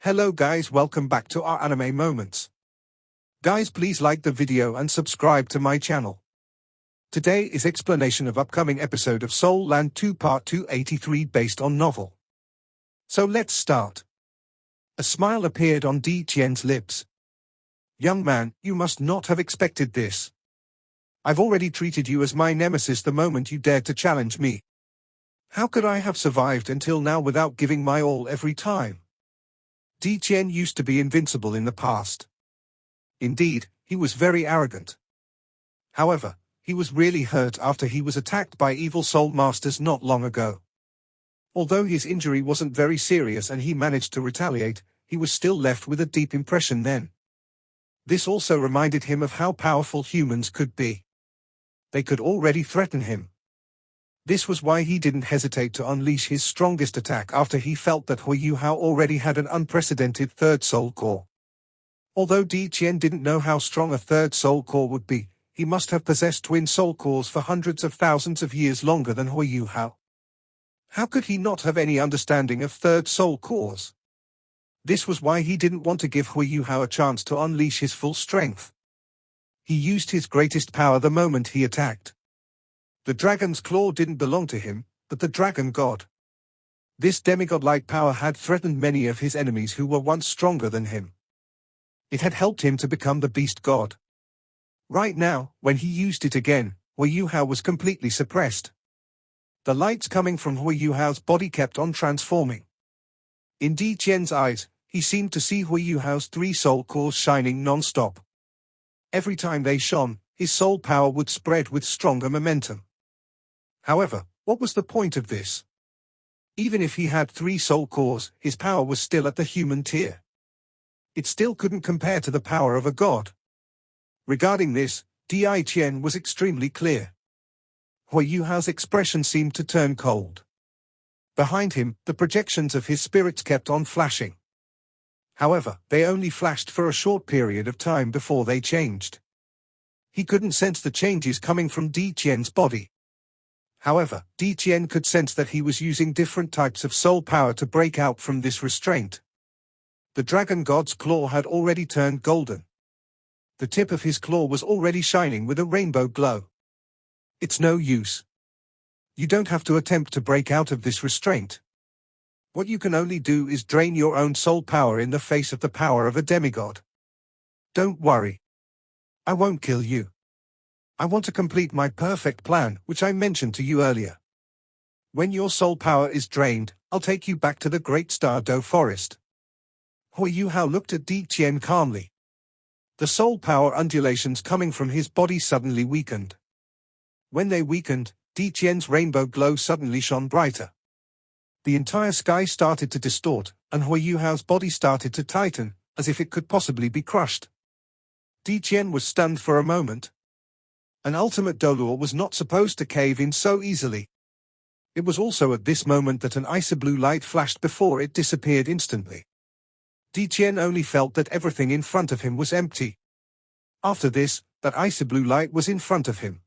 Hello guys, welcome back to our anime moments. Guys, please like the video and subscribe to my channel. Today is explanation of upcoming episode of Soul Land 2 Part 283 based on novel. So let's start. A smile appeared on Di Qian's lips. Young man, you must not have expected this. I've already treated you as my nemesis the moment you dared to challenge me. How could I have survived until now without giving my all every time? Di Qian used to be invincible in the past. Indeed, he was very arrogant. However, he was really hurt after he was attacked by evil soul masters not long ago. Although his injury wasn't very serious and he managed to retaliate, he was still left with a deep impression then. This also reminded him of how powerful humans could be. They could already threaten him. This was why he didn't hesitate to unleash his strongest attack after he felt that Hui Yuhao already had an unprecedented third soul core. Although Di Qian didn't know how strong a third soul core would be, he must have possessed twin soul cores for hundreds of thousands of years longer than Hui Yuhao. How could he not have any understanding of third soul cores? This was why he didn't want to give Hui Yuhao a chance to unleash his full strength. He used his greatest power the moment he attacked. The dragon's claw didn't belong to him, but the dragon god. This demigod-like power had threatened many of his enemies who were once stronger than him. It had helped him to become the beast god. Right now, when he used it again, Hui Yuhao was completely suppressed. The lights coming from Hui Yuhao's body kept on transforming. In Di Qian's eyes, he seemed to see Hui Yuhao's three soul cores shining non-stop. Every time they shone, his soul power would spread with stronger momentum. However, what was the point of this? Even if he had three soul cores, his power was still at the human tier. It still couldn't compare to the power of a god. Regarding this, Di Qian was extremely clear. Hui Yuhao's expression seemed to turn cold. Behind him, the projections of his spirits kept on flashing. However, they only flashed for a short period of time before they changed. He couldn't sense the changes coming from Di Qian's body. However, Di Qian could sense that he was using different types of soul power to break out from this restraint. The dragon god's claw had already turned golden. The tip of his claw was already shining with a rainbow glow. It's no use. You don't have to attempt to break out of this restraint. What you can only do is drain your own soul power in the face of the power of a demigod. Don't worry. I won't kill you. I want to complete my perfect plan, which I mentioned to you earlier. When your soul power is drained, I'll take you back to the Great Star Dough Forest. Hui Yuhao looked at Di Qian calmly. The soul power undulations coming from his body suddenly weakened. When they weakened, Di Qian's rainbow glow suddenly shone brighter. The entire sky started to distort, and Hui Yuhao's body started to tighten, as if it could possibly be crushed. Di Qian was stunned for a moment. An ultimate Dolor was not supposed to cave in so easily. It was also at this moment that an icy blue light flashed before it disappeared instantly. Di Qian only felt that everything in front of him was empty. After this, that icy blue light was in front of him.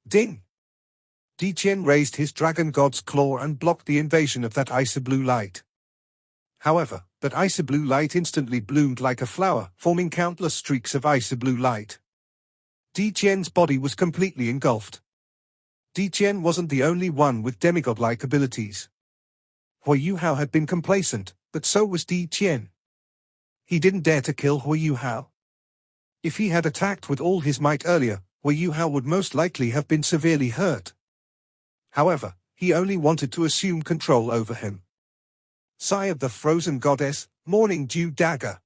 Ding! Di Qian raised his dragon god's claw and blocked the invasion of that icy blue light. However, that icy blue light instantly bloomed like a flower, forming countless streaks of icy blue light. Di Qian's body was completely engulfed. Di Qian wasn't the only one with demigod-like abilities. Hui Yuhao had been complacent, but so was Di Qian. He didn't dare to kill Hui Yuhao. If he had attacked with all his might earlier, Hui Yuhao would most likely have been severely hurt. However, he only wanted to assume control over him. Sigh of the Frozen Goddess, Morning Dew Dagger.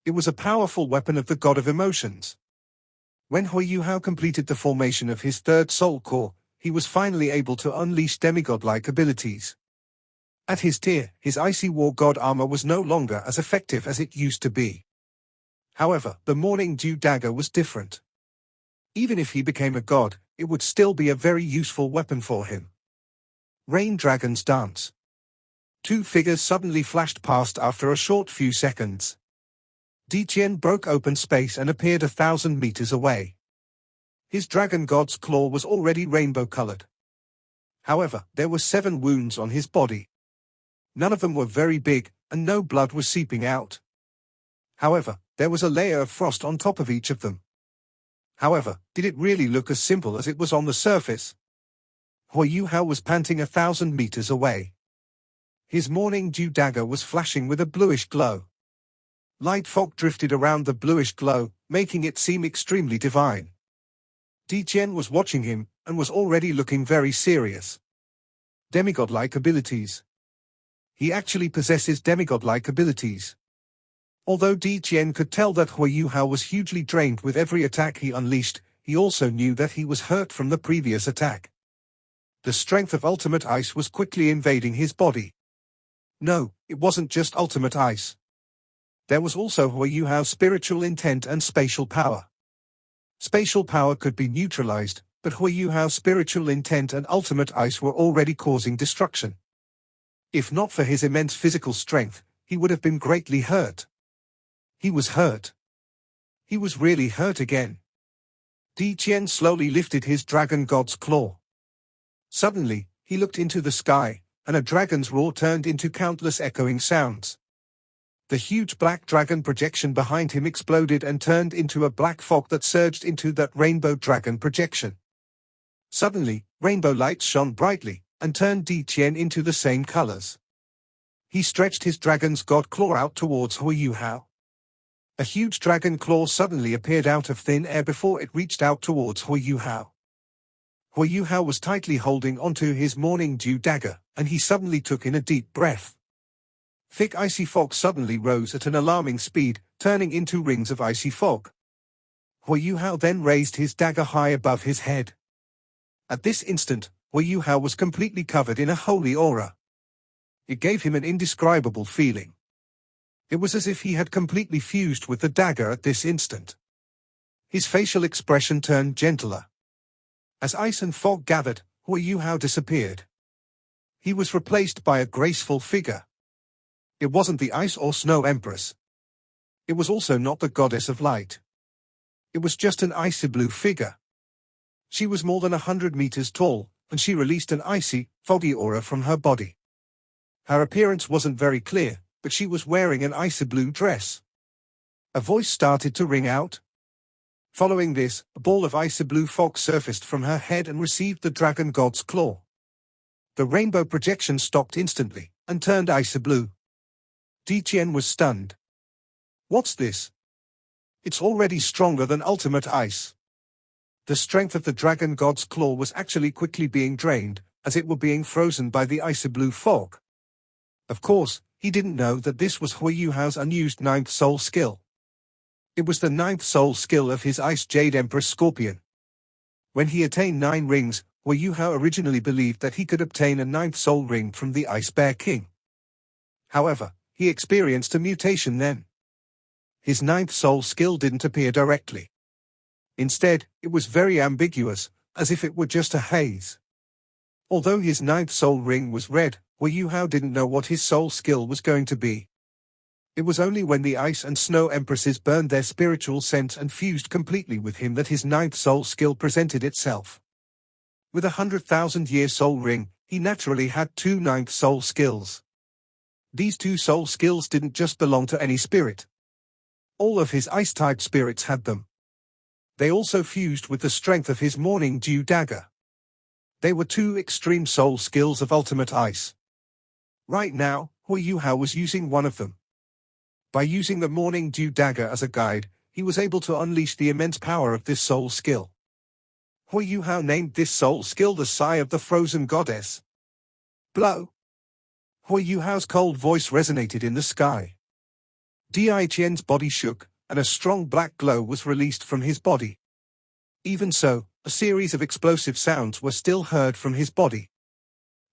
It was a powerful weapon of the god of emotions. When Hui Yuhao completed the formation of his third soul core, he was finally able to unleash demigod-like abilities. At his tier, his icy war god armor was no longer as effective as it used to be. However, the Morning Dew Dagger was different. Even if he became a god, it would still be a very useful weapon for him. Rain Dragon's Dance. Two figures suddenly flashed past after a short few seconds. Di Qian broke open space and appeared 1,000 meters away. His dragon god's claw was already rainbow-colored. However, there were 7 wounds on his body. None of them were very big, and no blood was seeping out. However, there was a layer of frost on top of each of them. However, did it really look as simple as it was on the surface? Hui Yuhao was panting 1,000 meters away. His morning dew dagger was flashing with a bluish glow. Light fog drifted around the bluish glow, making it seem extremely divine. Di Qian was watching him, and was already looking very serious. Demigod-like abilities. He actually possesses demigod-like abilities. Although Di Qian could tell that Hui Yuhao was hugely drained with every attack he unleashed, he also knew that he was hurt from the previous attack. The strength of ultimate ice was quickly invading his body. No, it wasn't just ultimate ice. There was also Hui Yuhao's spiritual intent and spatial power. Spatial power could be neutralized, but Hui Yuhao's spiritual intent and ultimate ice were already causing destruction. If not for his immense physical strength, he would have been greatly hurt. He was hurt. He was really hurt again. Di Qian slowly lifted his dragon god's claw. Suddenly, he looked into the sky, and a dragon's roar turned into countless echoing sounds. The huge black dragon projection behind him exploded and turned into a black fog that surged into that rainbow dragon projection. Suddenly, rainbow lights shone brightly, and turned Di Qian into the same colors. He stretched his dragon's god claw out towards Hui Yuhao. A huge dragon claw suddenly appeared out of thin air before it reached out towards Hui Yuhao. Hui Yuhao was tightly holding onto his morning dew dagger, and he suddenly took in a deep breath. Thick icy fog suddenly rose at an alarming speed, turning into rings of icy fog. Hui Yuhao then raised his dagger high above his head. At this instant, Hui Yuhao was completely covered in a holy aura. It gave him an indescribable feeling. It was as if he had completely fused with the dagger at this instant. His facial expression turned gentler. As ice and fog gathered, Hui Yuhao disappeared. He was replaced by a graceful figure. It wasn't the ice or snow empress. It was also not the goddess of light. It was just an icy blue figure. She was more than 100 meters tall, and she released an icy, foggy aura from her body. Her appearance wasn't very clear, but she was wearing an icy blue dress. A voice started to ring out. Following this, a ball of icy blue fog surfaced from her head and received the dragon god's claw. The rainbow projection stopped instantly, and turned icy blue. Di Qian was stunned. What's this? It's already stronger than ultimate ice. The strength of the dragon god's claw was actually quickly being drained, as it were being frozen by the icy blue fog. Of course, he didn't know that this was Hui Yuhao's unused 9th soul skill. It was the 9th soul skill of his Ice Jade Empress Scorpion. When he attained 9 rings, Hui Yuhao originally believed that he could obtain a 9th soul ring from the Ice Bear King. However, he experienced a mutation then. His 9th soul skill didn't appear directly. Instead, it was very ambiguous, as if it were just a haze. Although his 9th soul ring was red, Hui Yuhao didn't know what his soul skill was going to be. It was only when the Ice and Snow Empresses burned their spiritual sense and fused completely with him that his 9th soul skill presented itself. With a 100,000-year soul ring, he naturally had 2 9th soul skills. These 2 soul skills didn't just belong to any spirit. All of his ice-type spirits had them. They also fused with the strength of his morning dew dagger. They were 2 extreme soul skills of ultimate ice. Right now, Hui Yuhao was using one of them. By using the morning dew dagger as a guide, he was able to unleash the immense power of this soul skill. Hui Yuhao named this soul skill the Sigh of the Frozen Goddess. Blow! Hui Yuhao's cold voice resonated in the sky. Di Qian's body shook, and a strong black glow was released from his body. Even so, a series of explosive sounds were still heard from his body.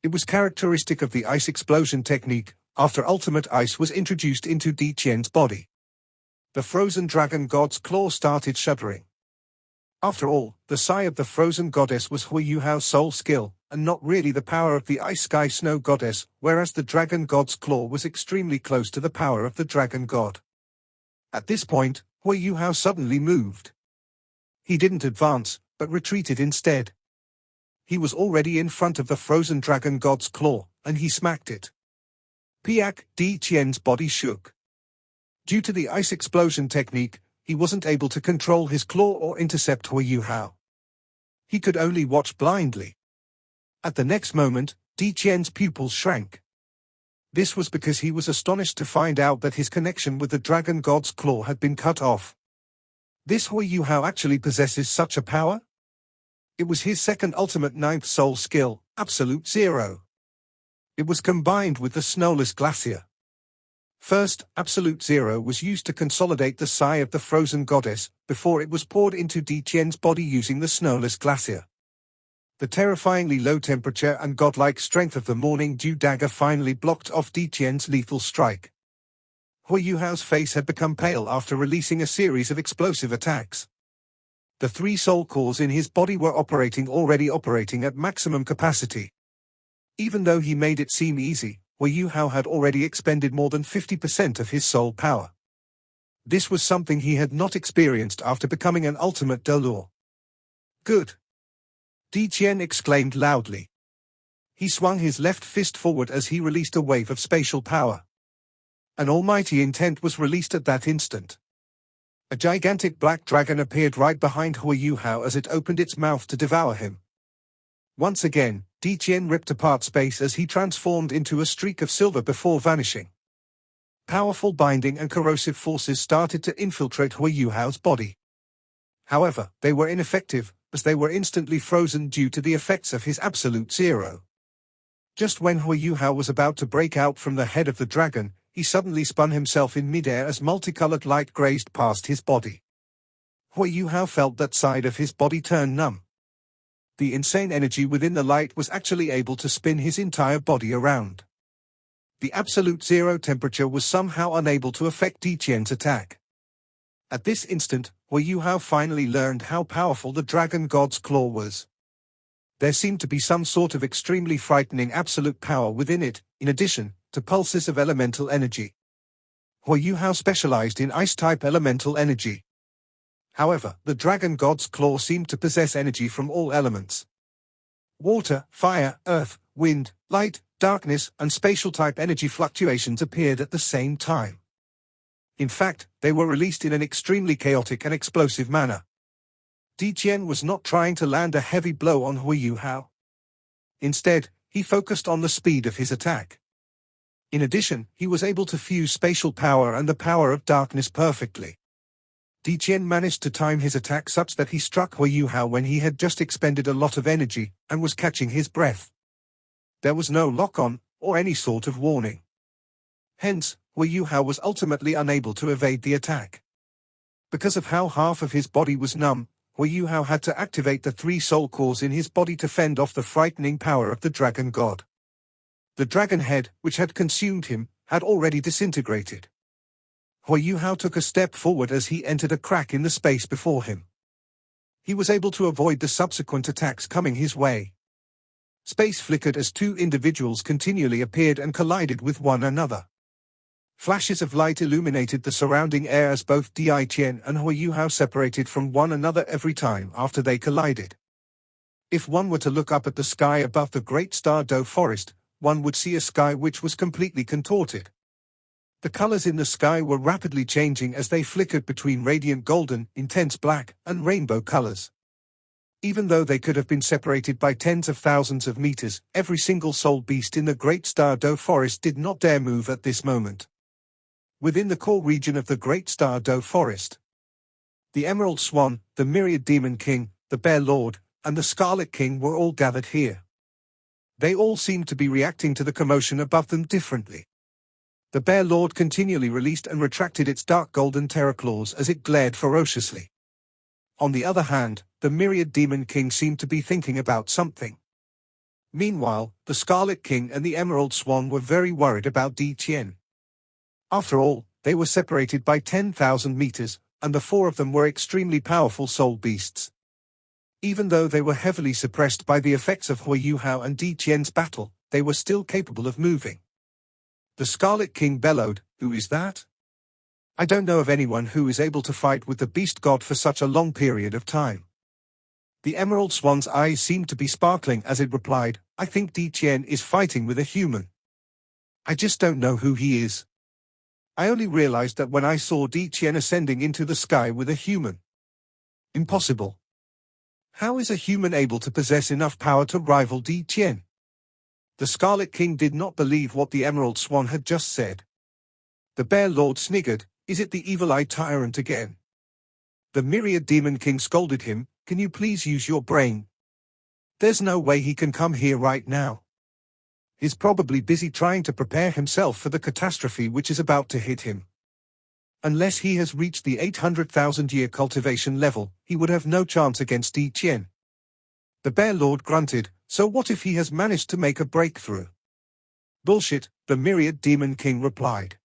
It was characteristic of the ice explosion technique, after ultimate ice was introduced into Di Qian's body. The frozen dragon god's claw started shuddering. After all, the Sigh of the Frozen Goddess was Hui Yuhao's soul skill, and not really the power of the Ice Sky Snow Goddess, whereas the dragon god's claw was extremely close to the power of the dragon god. At this point, Hui Yuhao suddenly moved. He didn't advance, but retreated instead. He was already in front of the frozen dragon god's claw, and he smacked it. Piak, Di Qian's body shook. Due to the ice explosion technique, he wasn't able to control his claw or intercept Hui Yuhao. He could only watch blindly. At the next moment, Di Qian's pupils shrank. This was because he was astonished to find out that his connection with the dragon god's claw had been cut off. This Hui Yuhao actually possesses such a power? It was his second ultimate ninth soul skill, Absolute Zero. It was combined with the Snowless Glacier. First, Absolute Zero was used to consolidate the Sai of the frozen goddess, before it was poured into Di Qian's body using the Snowless Glacier. The terrifyingly low temperature and godlike strength of the Morning Dew dagger finally blocked off Di Qian's lethal strike. Hui Yuhao's face had become pale after releasing a series of explosive attacks. The 3 soul cores in his body were already operating at maximum capacity. Even though he made it seem easy, Hui Yuhao had already expended more than 50% of his soul power. This was something he had not experienced after becoming an ultimate Delor. Good! Di Qian exclaimed loudly. He swung his left fist forward as he released a wave of spatial power. An almighty intent was released at that instant. A gigantic black dragon appeared right behind Hui Yuhao as it opened its mouth to devour him. Once again, Di Qian ripped apart space as he transformed into a streak of silver before vanishing. Powerful binding and corrosive forces started to infiltrate Hui Yuhao's body. However, they were ineffective, as they were instantly frozen due to the effects of his Absolute Zero. Just when Hui Yuhao was about to break out from the head of the dragon, he suddenly spun himself in midair as multicolored light grazed past his body. Hui Yuhao felt that side of his body turn numb. The insane energy within the light was actually able to spin his entire body around. The Absolute Zero temperature was somehow unable to affect Di Qian's attack. At this instant, Hui Yuhao finally learned how powerful the dragon god's claw was. There seemed to be some sort of extremely frightening absolute power within it, in addition to pulses of elemental energy. Hui Yuhao specialized in ice-type elemental energy. However, the dragon god's claw seemed to possess energy from all elements. Water, fire, earth, wind, light, darkness, and spatial-type energy fluctuations appeared at the same time. In fact, they were released in an extremely chaotic and explosive manner. Di Qian was not trying to land a heavy blow on Hui Yuhao. Instead, he focused on the speed of his attack. In addition, he was able to fuse spatial power and the power of darkness perfectly. Di Qian managed to time his attack such that he struck Hui Yuhao when he had just expended a lot of energy and was catching his breath. There was no lock-on, or any sort of warning. Hence, Hui Yuhao was ultimately unable to evade the attack. Because of how half of his body was numb, Hui Yuhao had to activate the 3 soul cores in his body to fend off the frightening power of the dragon god. The dragon head, which had consumed him, had already disintegrated. Hui Yuhao took a step forward as he entered a crack in the space before him. He was able to avoid the subsequent attacks coming his way. Space flickered as 2 individuals continually appeared and collided with one another. Flashes of light illuminated the surrounding air as both Di Qian and Hui Yuhao separated from one another every time after they collided. If one were to look up at the sky above the Great Star Doe Forest, one would see a sky which was completely contorted. The colors in the sky were rapidly changing as they flickered between radiant golden, intense black, and rainbow colors. Even though they could have been separated by tens of thousands of meters, every single soul beast in the Great Star Doe Forest did not dare move at this moment. Within the core region of the Great Star Doe Forest, the Emerald Swan, the Myriad Demon King, the Bear Lord, and the Scarlet King were all gathered here. They all seemed to be reacting to the commotion above them differently. The Bear Lord continually released and retracted its dark golden terror claws as it glared ferociously. On the other hand, the Myriad Demon King seemed to be thinking about something. Meanwhile, the Scarlet King and the Emerald Swan were very worried about Di Qian. After all, they were separated by 10,000 meters, and the 4 of them were extremely powerful soul beasts. Even though they were heavily suppressed by the effects of Hui Yuhao and Di Qian's battle, they were still capable of moving. The Scarlet King bellowed, "Who is that? I don't know of anyone who is able to fight with the beast god for such a long period of time." The Emerald Swan's eyes seemed to be sparkling as it replied, "I think Di Qian is fighting with a human." I just don't know who he is. I only realized that when I saw Di Qian ascending into the sky with a human. Impossible. How is a human able to possess enough power to rival Di Qian? The Scarlet King did not believe what the Emerald Swan had just said. The Bear Lord sniggered, "Is it the evil-eye tyrant again?" The Myriad Demon King scolded him, "Can you please use your brain? There's no way he can come here right now. He's probably busy trying to prepare himself for the catastrophe which is about to hit him. Unless he has reached the 800,000-year cultivation level, he would have no chance against Di Qian." The Bear Lord grunted, "So what if he has managed to make a breakthrough?" "Bullshit," the Myriad Demon King replied.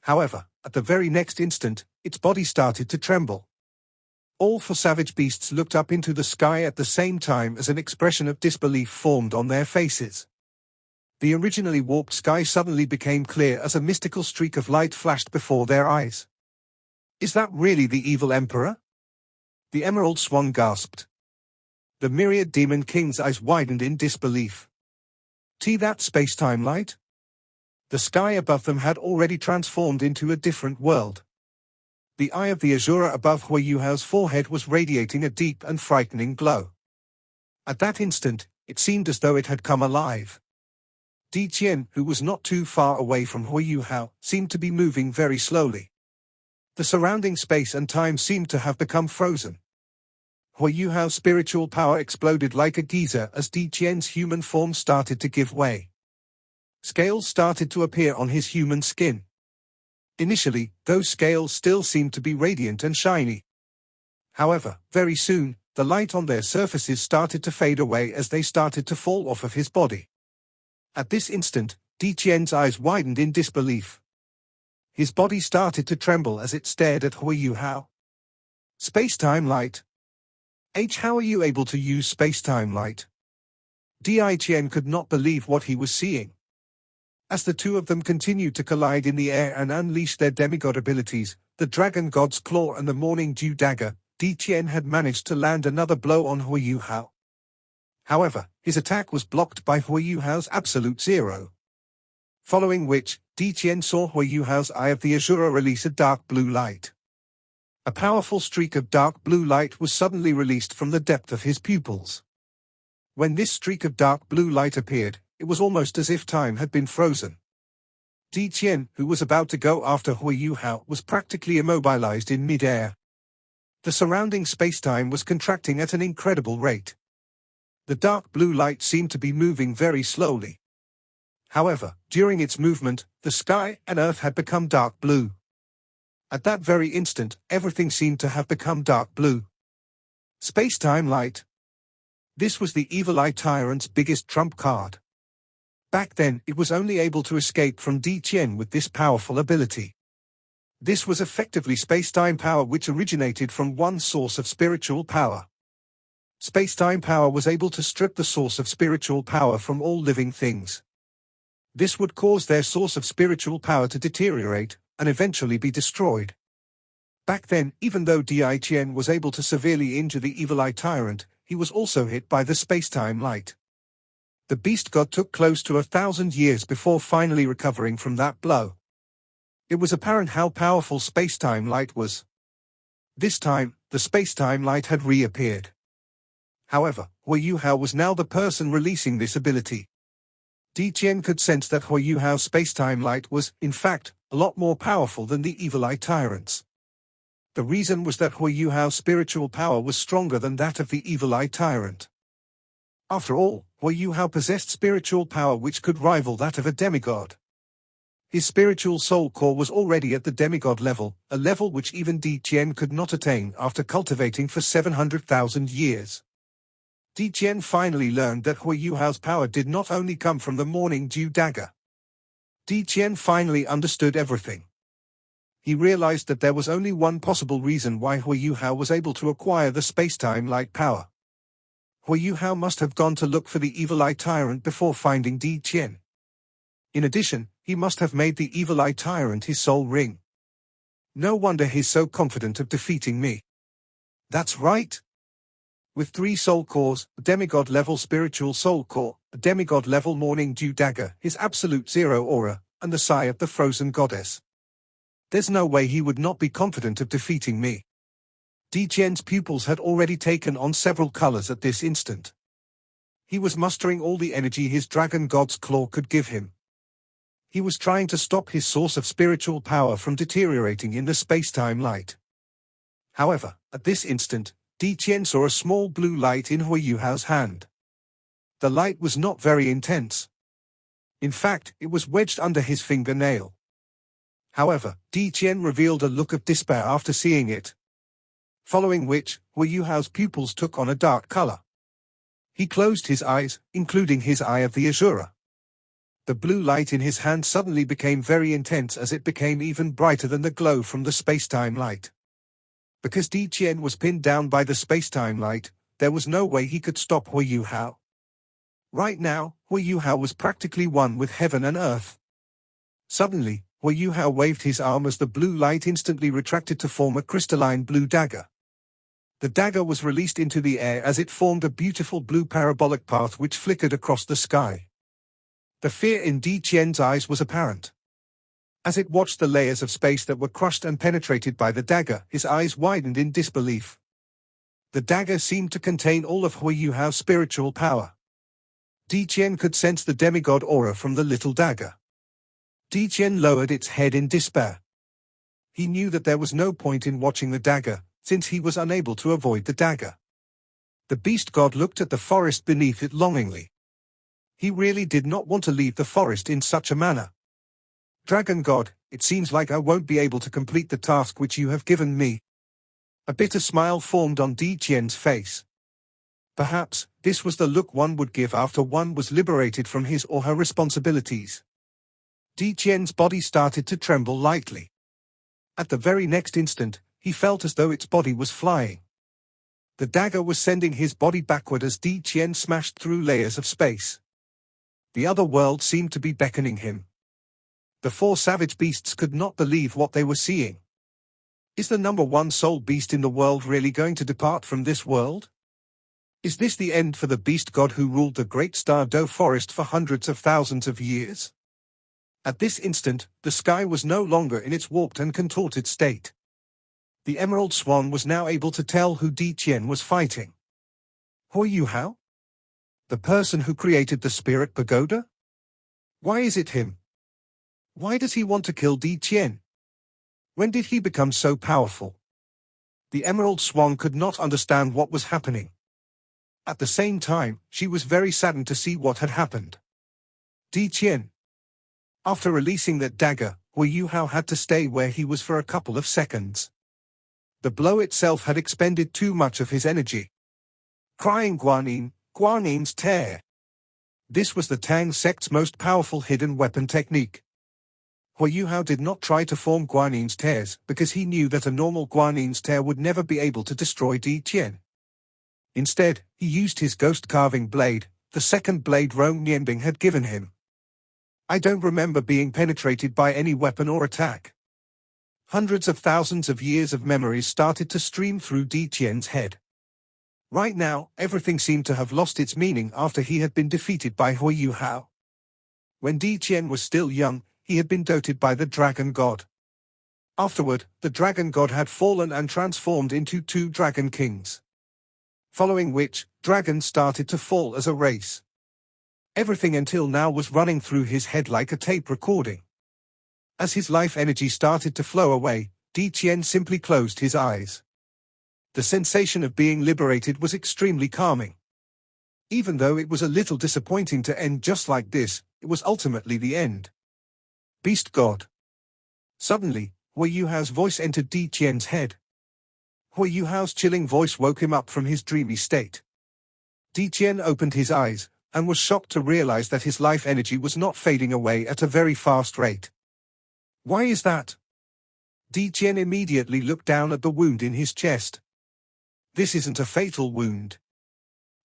However, at the very next instant, its body started to tremble. All four savage beasts looked up into the sky at the same time as an expression of disbelief formed on their faces. The originally warped sky suddenly became clear as a mystical streak of light flashed before their eyes. "Is that really the evil emperor?" The Emerald Swan gasped. The Myriad Demon King's eyes widened in disbelief. "See that space-time light?" The sky above them had already transformed into a different world. The eye of the Azura above Hui Yuhao's forehead was radiating a deep and frightening glow. At that instant, it seemed as though it had come alive. Di Qian, who was not too far away from Hui Yuhao, seemed to be moving very slowly. The surrounding space and time seemed to have become frozen. Hui Yuhao's spiritual power exploded like a geyser as Di Qian's human form started to give way. Scales started to appear on his human skin. Initially, those scales still seemed to be radiant and shiny. However, very soon, the light on their surfaces started to fade away as they started to fall off of his body. At this instant, Di Qian's eyes widened in disbelief. His body started to tremble as it stared at Hui Yuhao. "Space-time light. How are you able to use space-time light?" Di Qian could not believe what he was seeing. As the two of them continued to collide in the air and unleash their demigod abilities, the Dragon God's Claw and the Morning Dew Dagger, Di Qian had managed to land another blow on Hui Yuhao. However, his attack was blocked by Hui Yuhao's Absolute Zero. Following which, Di Qian saw Hui Yuhao's Eye of the Azura release a dark blue light. A powerful streak of dark blue light was suddenly released from the depth of his pupils. When this streak of dark blue light appeared, it was almost as if time had been frozen. Di Qian, who was about to go after Hui Yuhao, was practically immobilized in mid-air. The surrounding space-time was contracting at an incredible rate. The dark blue light seemed to be moving very slowly. However, during its movement, the sky and earth had become dark blue. At that very instant, everything seemed to have become dark blue. Space-time light. This was the evil-eye tyrant's biggest trump card. Back then, it was only able to escape from Di Qian with this powerful ability. This was effectively space-time power which originated from one source of spiritual power. Space-time power was able to strip the source of spiritual power from all living things. This would cause their source of spiritual power to deteriorate, and eventually be destroyed. Back then, even though Di Qian was able to severely injure the evil-eye tyrant, he was also hit by the space-time light. The beast god took close to 1,000 years before finally recovering from that blow. It was apparent how powerful space-time light was. This time, the space-time light had reappeared. However, Hui Yuhao was now the person releasing this ability. Di Qian could sense that Hui Yuhao's space-time light was, in fact, a lot more powerful than the evil-eye tyrant's. The reason was that Hui Yuhao's spiritual power was stronger than that of the evil-eye tyrant. After all, Hui Yuhao possessed spiritual power which could rival that of a demigod. His spiritual soul core was already at the demigod level, a level which even Di Qian could not attain after cultivating for 700,000 years. Di Qian finally learned that Hui Yuhao's power did not only come from the Morning Dew Dagger. Di Qian finally understood everything. He realized that there was only one possible reason why Hui Yuhao was able to acquire the space-time light power. Hui Yuhao must have gone to look for the evil-eye tyrant before finding Di Qian. In addition, he must have made the evil-eye tyrant his soul ring. No wonder he's so confident of defeating me. That's right. With 3 soul cores, a demigod-level spiritual soul core, a a demigod-level morning dew dagger, his absolute zero aura, and the sigh of the frozen goddess. There's no way he would not be confident of defeating me. Diqian's pupils had already taken on several colors at this instant. He was mustering all the energy his dragon god's claw could give him. He was trying to stop his source of spiritual power from deteriorating in the space-time light. However, at this instant, Diqian saw a small blue light in Hui Yuhao's hand. The light was not very intense. In fact, it was wedged under his fingernail. However, Diqian revealed a look of despair after seeing it. Following which, Hui Yuhao's pupils took on a dark color. He closed his eyes, including his eye of the Azura. The blue light in his hand suddenly became very intense as it became even brighter than the glow from the space-time light. Because Diqian was pinned down by the space-time light, there was no way he could stop Hui Yuhao. Right now, Hui Yuhao was practically one with heaven and earth. Suddenly, Hui Yuhao waved his arm as the blue light instantly retracted to form a crystalline blue dagger. The dagger was released into the air as it formed a beautiful blue parabolic path which flickered across the sky. The fear in Diqian's eyes was apparent. As it watched the layers of space that were crushed and penetrated by the dagger, his eyes widened in disbelief. The dagger seemed to contain all of Hui Yuhao's spiritual power. Diqian could sense the demigod aura from the little dagger. Diqian lowered its head in despair. He knew that there was no point in watching the dagger, since he was unable to avoid the dagger. The beast god looked at the forest beneath it longingly. He really did not want to leave the forest in such a manner. Dragon god, it seems like I won't be able to complete the task which you have given me. A bitter smile formed on Diqian's face. Perhaps, this was the look one would give after one was liberated from his or her responsibilities. Diqian's body started to tremble lightly. At the very next instant, he felt as though its body was flying. The dagger was sending his body backward as Diqian smashed through layers of space. The other world seemed to be beckoning him. The four savage beasts could not believe what they were seeing. Is the number one soul beast in the world really going to depart from this world? Is this the end for the beast god who ruled the great Star Doe forest for hundreds of thousands of years? At this instant, the sky was no longer in its warped and contorted state. The Emerald Swan was now able to tell who Diqian was fighting. Hui Yuhao? The person who created the Spirit Pagoda? Why is it him? Why does he want to kill Diqian? When did he become so powerful? The Emerald Swan could not understand what was happening. At the same time, she was very saddened to see what had happened. Diqian. After releasing that dagger, Hui Yuhao had to stay where he was for a couple of seconds. The blow itself had expended too much of his energy. Crying Guanyin, Guanyin's tear. This was the Tang sect's most powerful hidden weapon technique. Hui Yuhao did not try to form Guanyin's tears because he knew that a normal Guanyin's tear would never be able to destroy Diqian. Instead, he used his ghost carving blade, the second blade Rong Nianbing had given him. I don't remember being penetrated by any weapon or attack. Hundreds of thousands of years of memories started to stream through Diqian's head. Right now, everything seemed to have lost its meaning after he had been defeated by Hui Yuhao. When Diqian was still young, he had been doted by the dragon god. Afterward, the dragon god had fallen and transformed into two dragon kings. Following which, dragons started to fall as a race. Everything until now was running through his head like a tape recording. As his life energy started to flow away, Diqian simply closed his eyes. The sensation of being liberated was extremely calming. Even though it was a little disappointing to end just like this, it was ultimately the end. Beast God. Suddenly, Hui Yuhao's voice entered Diqian's head. Hui Yuhao's chilling voice woke him up from his dreamy state. Diqian opened his eyes, and was shocked to realize that his life energy was not fading away at a very fast rate. Why is that? Diqian immediately looked down at the wound in his chest. This isn't a fatal wound.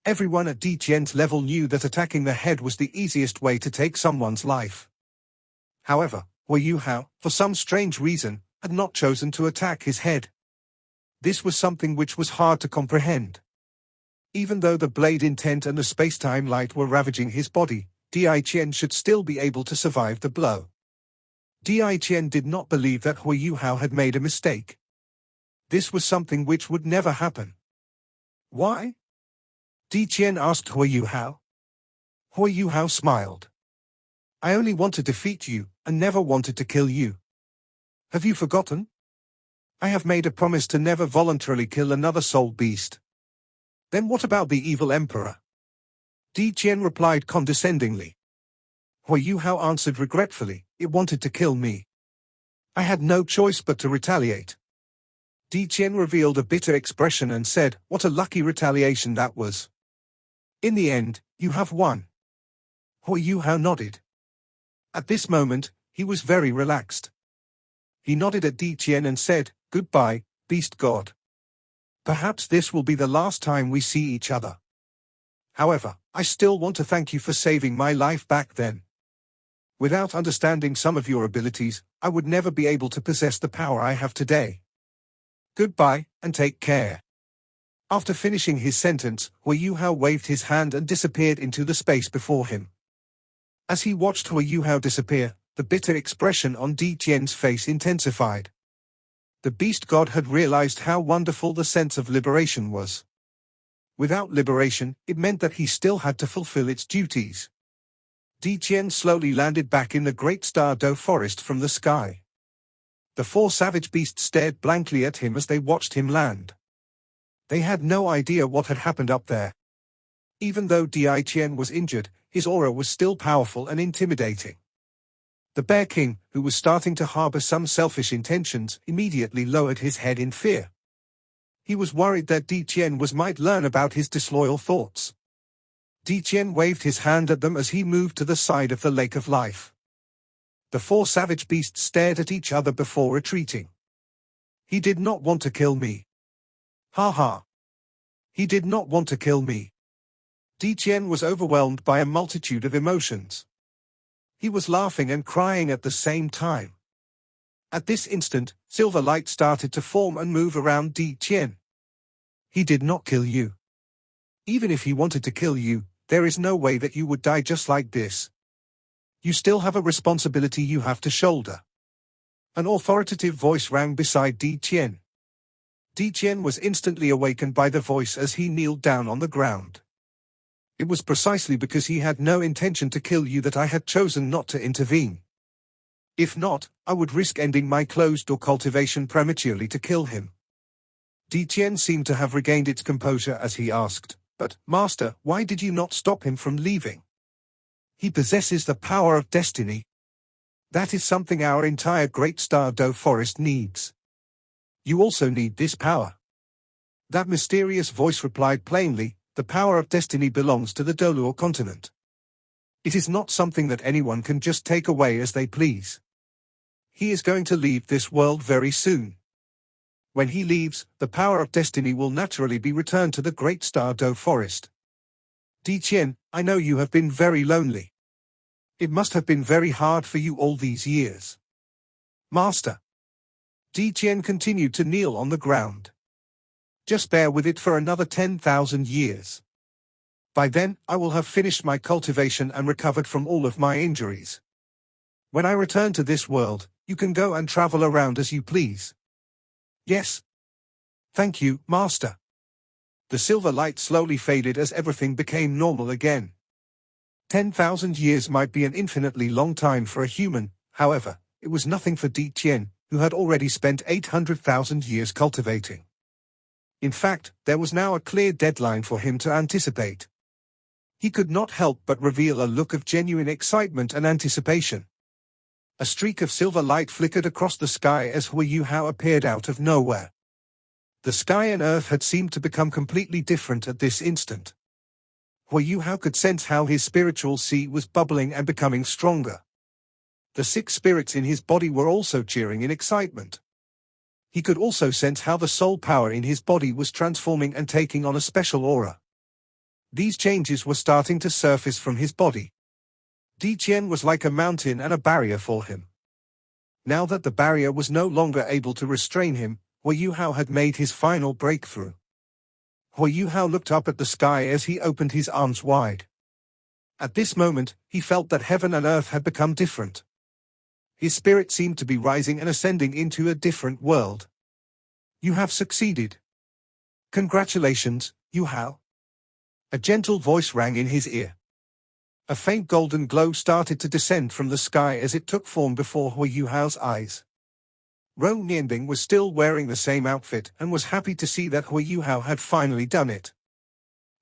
Everyone at Diqian's level knew that attacking the head was the easiest way to take someone's life. However, Hui Yuhao, for some strange reason, had not chosen to attack his head. This was something which was hard to comprehend. Even though the blade intent and the space-time light were ravaging his body, Di Qian should still be able to survive the blow. Di Qian did not believe that Hui Yuhao had made a mistake. This was something which would never happen. Why? Di Qian asked Hui Yuhao. Hui Yuhao smiled. I only want to defeat you, and never wanted to kill you. Have you forgotten? I have made a promise to never voluntarily kill another soul beast. Then what about the evil emperor? Di Qian replied condescendingly. Hui Yuhao answered regretfully, it wanted to kill me. I had no choice but to retaliate. Di Qian revealed a bitter expression and said, what a lucky retaliation that was. In the end, you have won. Hui Yuhao nodded. At this moment, he was very relaxed. He nodded at Di Qian and said, goodbye, beast god. Perhaps this will be the last time we see each other. However, I still want to thank you for saving my life back then. Without understanding some of your abilities, I would never be able to possess the power I have today. Goodbye, and take care. After finishing his sentence, Hui Yuhao waved his hand and disappeared into the space before him. As he watched Hui Yuhao disappear, the bitter expression on Di Qian's face intensified. The beast god had realized how wonderful the sense of liberation was. Without liberation, it meant that he still had to fulfill its duties. Di Qian slowly landed back in the Great Star Doe forest from the sky. The four savage beasts stared blankly at him as they watched him land. They had no idea what had happened up there. Even though Di Qian was injured, his aura was still powerful and intimidating. The Bear King, who was starting to harbor some selfish intentions, immediately lowered his head in fear. He was worried that Di Qian might learn about his disloyal thoughts. Di Qian waved his hand at them as he moved to the side of the Lake of Life. The four savage beasts stared at each other before retreating. He did not want to kill me. Ha ha. He did not want to kill me. Di Qian was overwhelmed by a multitude of emotions. He was laughing and crying at the same time. At this instant, silver light started to form and move around Di Qian. He did not kill you. Even if he wanted to kill you, there is no way that you would die just like this. You still have a responsibility you have to shoulder. An authoritative voice rang beside Di Qian. Di Qian was instantly awakened by the voice as he kneeled down on the ground. It was precisely because he had no intention to kill you that I had chosen not to intervene. If not, I would risk ending my closed-door cultivation prematurely to kill him. Di Qian seemed to have regained its composure as he asked, but, Master, why did you not stop him from leaving? He possesses the power of destiny. That is something our entire Great Star Doe forest needs. You also need this power. That mysterious voice replied plainly, the power of destiny belongs to the Doluo continent. It is not something that anyone can just take away as they please. He is going to leave this world very soon. When he leaves, the power of destiny will naturally be returned to the Great Star Doe forest. Di Qian, I know you have been very lonely. It must have been very hard for you all these years. Master. Di Qian continued to kneel on the ground. Just bear with it for another 10,000 years. By then, I will have finished my cultivation and recovered from all of my injuries. When I return to this world, you can go and travel around as you please. Yes. Thank you, Master. The silver light slowly faded as everything became normal again. 10,000 years might be an infinitely long time for a human, however, it was nothing for Di Qian, who had already spent 800,000 years cultivating. In fact, there was now a clear deadline for him to anticipate. He could not help but reveal a look of genuine excitement and anticipation. A streak of silver light flickered across the sky as Hui Yuhao appeared out of nowhere. The sky and earth had seemed to become completely different at this instant. Hui Yuhao could sense how his spiritual sea was bubbling and becoming stronger. The 6 spirits in his body were also cheering in excitement. He could also sense how the soul power in his body was transforming and taking on a special aura. These changes were starting to surface from his body. Di Qian was like a mountain and a barrier for him. Now that the barrier was no longer able to restrain him, Hui Yuhao had made his final breakthrough. Hui Yuhao looked up at the sky as he opened his arms wide. At this moment, he felt that heaven and earth had become different. His spirit seemed to be rising and ascending into a different world. You have succeeded. Congratulations, Yuhao. A gentle voice rang in his ear. A faint golden glow started to descend from the sky as it took form before Hui Yuhao's eyes. Ro Nianbing was still wearing the same outfit and was happy to see that Hui Yuhao had finally done it.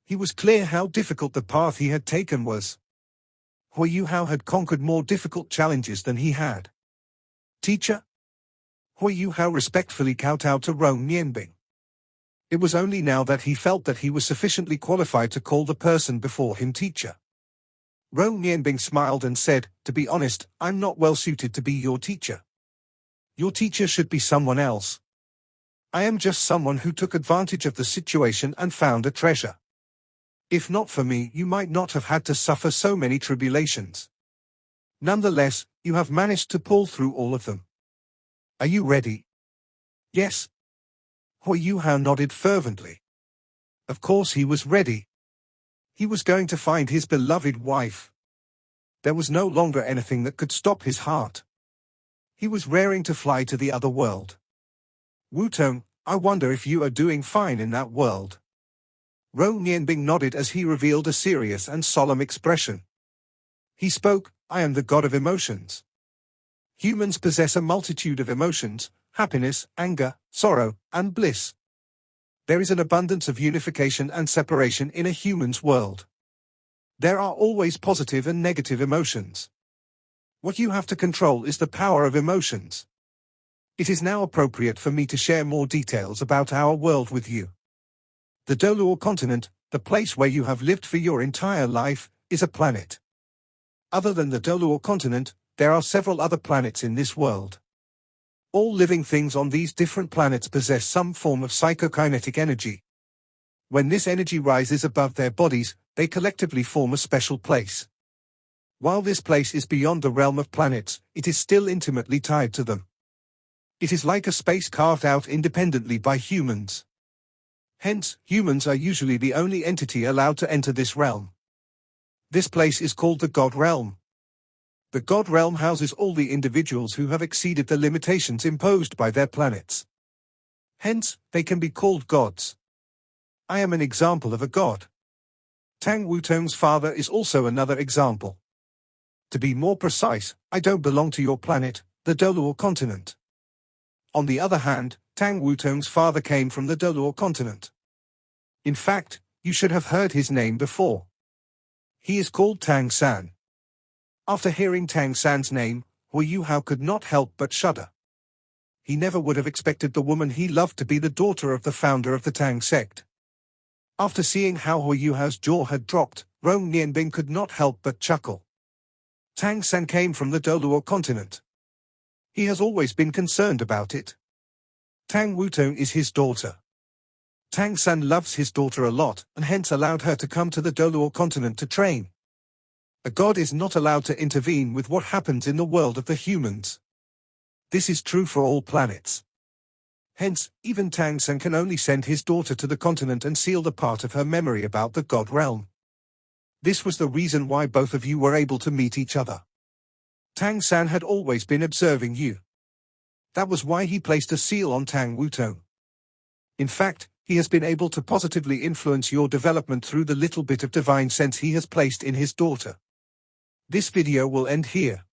He was clear how difficult the path he had taken was. Hui Yuhao had conquered more difficult challenges than he had. Teacher? Hui Yuhao respectfully kowtowed to Ro Nianbing. It was only now that he felt that he was sufficiently qualified to call the person before him teacher. Ro Nianbing smiled and said, "To be honest, I'm not well suited to be your teacher. Your teacher should be someone else. I am just someone who took advantage of the situation and found a treasure. If not for me, you might not have had to suffer so many tribulations. Nonetheless, you have managed to pull through all of them. Are you ready?" "Yes." Hui Yuhao nodded fervently. Of course he was ready. He was going to find his beloved wife. There was no longer anything that could stop his heart. He was raring to fly to the other world. "Wutong, I wonder if you are doing fine in that world." Ro Nianbing nodded as he revealed a serious and solemn expression. He spoke, "I am the god of emotions. Humans possess a multitude of emotions: happiness, anger, sorrow, and bliss. There is an abundance of unification and separation in a human's world. There are always positive and negative emotions. What you have to control is the power of emotions. It is now appropriate for me to share more details about our world with you. The Doluo continent, the place where you have lived for your entire life, is a planet. Other than the Doluo continent, there are several other planets in this world. All living things on these different planets possess some form of psychokinetic energy. When this energy rises above their bodies, they collectively form a special place. While this place is beyond the realm of planets, it is still intimately tied to them. It is like a space carved out independently by humans. Hence, humans are usually the only entity allowed to enter this realm. This place is called the God Realm. The God Realm houses all the individuals who have exceeded the limitations imposed by their planets. Hence, they can be called gods. I am an example of a god. Tang Wutong's father is also another example. To be more precise, I don't belong to your planet, the Doluo continent. On the other hand, Tang Wutong's father came from the Doluo continent. In fact, you should have heard his name before. He is called Tang San. After hearing Tang San's name, Hui Yuhao could not help but shudder. He never would have expected the woman he loved to be the daughter of the founder of the Tang sect. After seeing how Hui Yuhao's jaw had dropped, Ro Nianbing could not help but chuckle. Tang San came from the Doluo continent. He has always been concerned about it. Tang Wutong is his daughter. Tang San loves his daughter a lot and hence allowed her to come to the Doluo continent to train. A god is not allowed to intervene with what happens in the world of the humans. This is true for all planets. Hence, even Tang San can only send his daughter to the continent and seal the part of her memory about the God Realm. This was the reason why both of you were able to meet each other. Tang San had always been observing you. That was why he placed a seal on Tang Wutong. In fact, he has been able to positively influence your development through the little bit of divine sense he has placed in his daughter. This video will end here.